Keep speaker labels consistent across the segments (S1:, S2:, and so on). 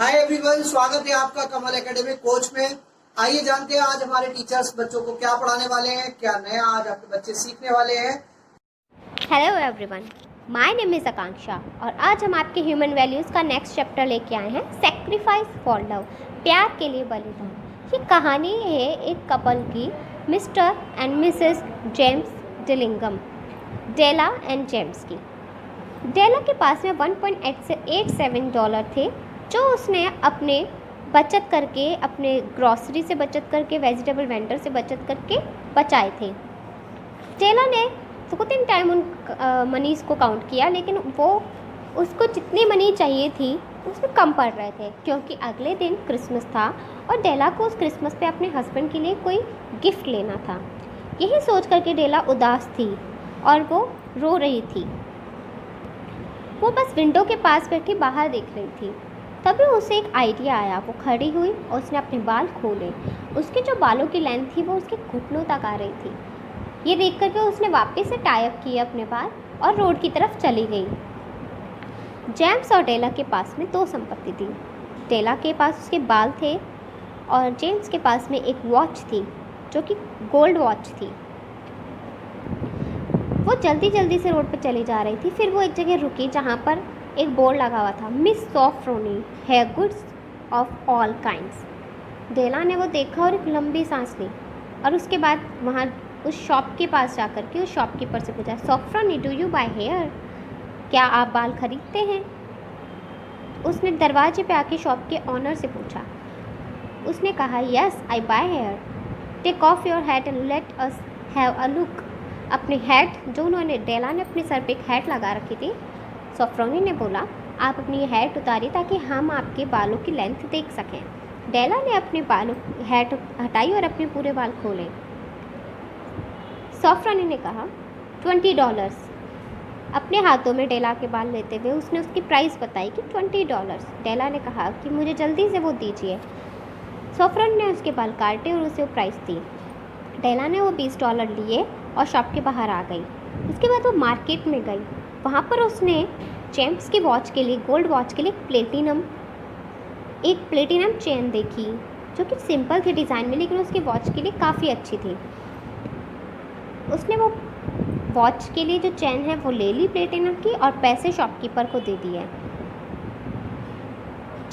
S1: Hi everyone, स्वागत है आपका कमल एकेडमी कोच में। आइए जानते हैं आज हमारे टीचर्स बच्चों को क्या पढ़ाने वाले हैं, क्या नया आज आपके बच्चे सीखने वाले हैं।
S2: Hello everyone, my name is Akanksha और आज हम आपके ह्यूमन वैल्यूज़ का नेक्स्ट चैप्टर लेके आए हैं, सेक्रीफाइस फॉर लव, प्यार के लिए बलिदान। ये कहानी है एक कपल की, Mr and Mrs James Dillingham, Della and James की। डेला के पास में $1.87 थे जो उसने अपने बचत करके, अपने ग्रॉसरी से बचत करके, वेजिटेबल वेंडर से बचत करके बचाए थे। डेला ने कुछ दिन टाइम उन मनीज़ को काउंट किया, लेकिन वो उसको जितनी मनी चाहिए थी उसमें कम पड़ रहे थे क्योंकि अगले दिन क्रिसमस था और डेला को उस क्रिसमस पे अपने हस्बैंड के लिए कोई गिफ्ट लेना था। यही सोच करके डेला उदास थी और वो रो रही थी। वो बस विंडो के पास बैठी बाहर देख रही थी। तभी उसे एक आइडिया आया। वो खड़ी हुई और उसने अपने बाल खोले। उसके जो बालों की लेंथ थी वो उसके घुटनों तक आ रही थी। ये देख करके उसने वापस से टाई अप किए अपने बाल और रोड की तरफ चली गई। जेम्स और डेला के पास में दो संपत्ति थी। डेला के पास उसके बाल थे और जेम्स के पास में एक वॉच थी जो कि गोल्ड वॉच थी। वो जल्दी जल्दी से रोड पर चली जा रही थी। फिर वो एक जगह रुकी जहाँ पर एक बोर्ड लगा हुआ था, Miss Sofronie, hair goods of all kinds. Della ने वो देखा और एक लंबी सांस ली और उसके बाद वहाँ उस शॉप के पास जाकर के उस शॉपकीपर से पूछा, सॉफ्रोनी डू यू बाय हेयर, क्या आप बाल खरीदते हैं? उसने दरवाजे पे आके शॉप के ऑनर से पूछा। उसने कहा, yes I buy hair, take off your hat and let us have a look. अपने हैट, जो उन्होंने, डेला ने अपने सर पे एक हैट लगा रखी थी, सॉफ्रोनी ने बोला, आप अपनी हैट उतारिए ताकि हम आपके बालों की लेंथ देख सकें। डेला ने अपने बालों हैट हटाई और अपने पूरे बाल खोले। सॉफ्रोनी ने कहा, $20। अपने हाथों में डेला के बाल लेते हुए उसने उसकी प्राइस बताई कि $20। डेला ने कहा कि मुझे जल्दी से वो दीजिए। सॉफ्रोनी ने उसके बाल काटे और उसे वो प्राइस दी। डेला ने वो $20 लिए और शॉप के बाहर आ गई। उसके बाद वो मार्केट में गई। वहाँ पर उसने जेम्स की वॉच के लिए, गोल्ड वॉच के लिए एक प्लेटिनम चेन देखी जो कि सिंपल थी डिज़ाइन में, लेकिन उसकी वॉच के लिए काफ़ी अच्छी थी। उसने वो वॉच के लिए जो चेन है वो ले ली प्लेटिनम की और पैसे शॉपकीपर को दे दिए।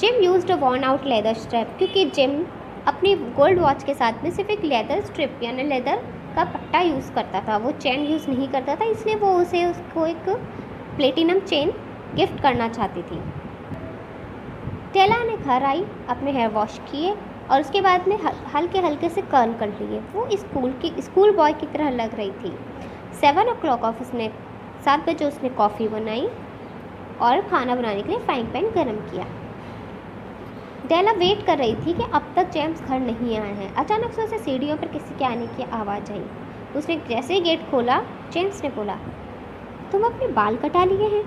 S2: Gym used a worn out leather strap, क्योंकि जिम अपनी गोल्ड वॉच के साथ में सिर्फ एक लेदर स्ट्रिप यानी लेदर का पट्टा यूज़ करता था, वो चेन यूज़ नहीं करता था, इसलिए वो उसको एक प्लेटिनम चेन गिफ्ट करना चाहती थी। डेला ने घर आई, अपने हेयर वॉश किए और उसके बाद में हल्के हल्के से कर्ल कर लिए। वो स्कूल बॉय की तरह लग रही थी। 7 o'clock उसने 7 बजे उसने कॉफ़ी बनाई और खाना बनाने के लिए फ्राइंग पैन गर्म किया। डेला वेट कर रही थी कि अब तक जेम्स घर नहीं आए हैं। अचानक से उसे सीढ़ियों पर किसी के आने की आवाज़ आई। उसने जैसे ही गेट खोला, जेम्स ने बोला, तुम अपने बाल कटा लिए हैं?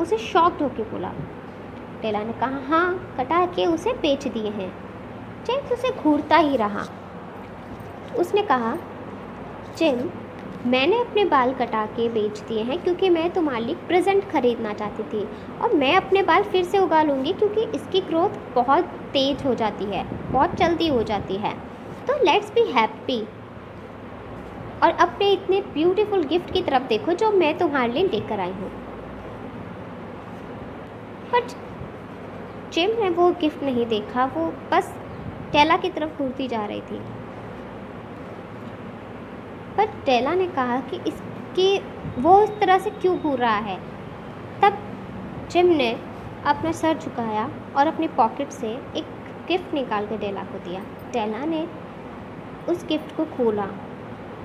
S2: उसे शॉक्ड होकर बोला। डेला ने कहा, हाँ, कटा के उसे बेच दिए हैं। जेम्स उसे घूरता ही रहा। उसने कहा, जिम, मैंने अपने बाल कटा के बेच दिए हैं क्योंकि मैं तुम्हारे लिए प्रेजेंट खरीदना चाहती थी और मैं अपने बाल फिर से उगा लूँगी क्योंकि इसकी ग्रोथ बहुत तेज़ हो जाती है, बहुत जल्दी हो जाती है। तो लेट्स बी हैप्पी और अपने इतने ब्यूटीफुल गिफ्ट की तरफ देखो जो मैं तुम्हारे लिए लेकर आई हूँ। बट जिम ने वो गिफ्ट नहीं देखा, वो बस डेला की तरफ घूरती जा रही थी। पर डेला ने कहा कि वो इस तरह से क्यों घूर रहा है। तब जिम ने अपना सर झुकाया और अपनी पॉकेट से एक गिफ्ट निकाल कर डेला को दिया। डेला ने उस गिफ्ट को खोला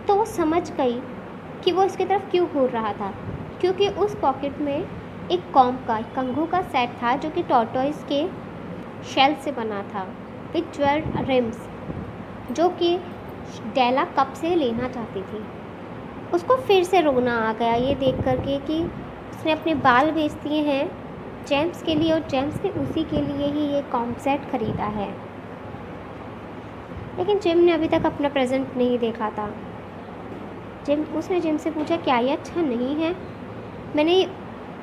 S2: तो वो समझ गई कि वो इसकी तरफ क्यों घूर रहा था, क्योंकि उस पॉकेट में एक कंघों का सेट था जो कि टॉर्टोइस के शेल से बना था विद ज्वेल्ड रिम्स, जो कि डेला कब से लेना चाहती थी। उसको फिर से रोना आ गया ये देख करके कि उसने अपने बाल बेच दिए हैं जेम्स के लिए और जेम्स ने उसी के लिए ही ये कॉम्प सेट ख़रीदा है। लेकिन जिम ने अभी तक अपना प्रेजेंट नहीं देखा था। उसने जिम से पूछा, क्या ये अच्छा नहीं है? मैंने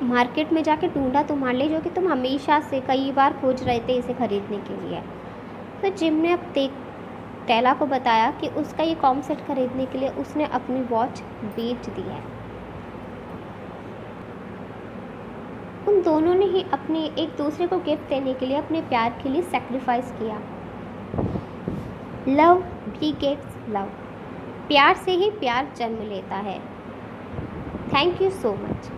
S2: मार्केट में जाके ढूंढा तुम्हारे लिए, जो कि तुम हमेशा से कई बार खोज रहे थे इसे खरीदने के लिए। तो जिम ने अब टेला को बताया कि उसका ये कॉम सेट खरीदने के लिए उसने अपनी वॉच बेच दी है। उन दोनों ने ही अपने एक दूसरे को गिफ्ट देने के लिए अपने प्यार के लिए सेक्रीफाइस किया। लव begets लव, प्यार से ही प्यार जन्म लेता है। Thank you so much.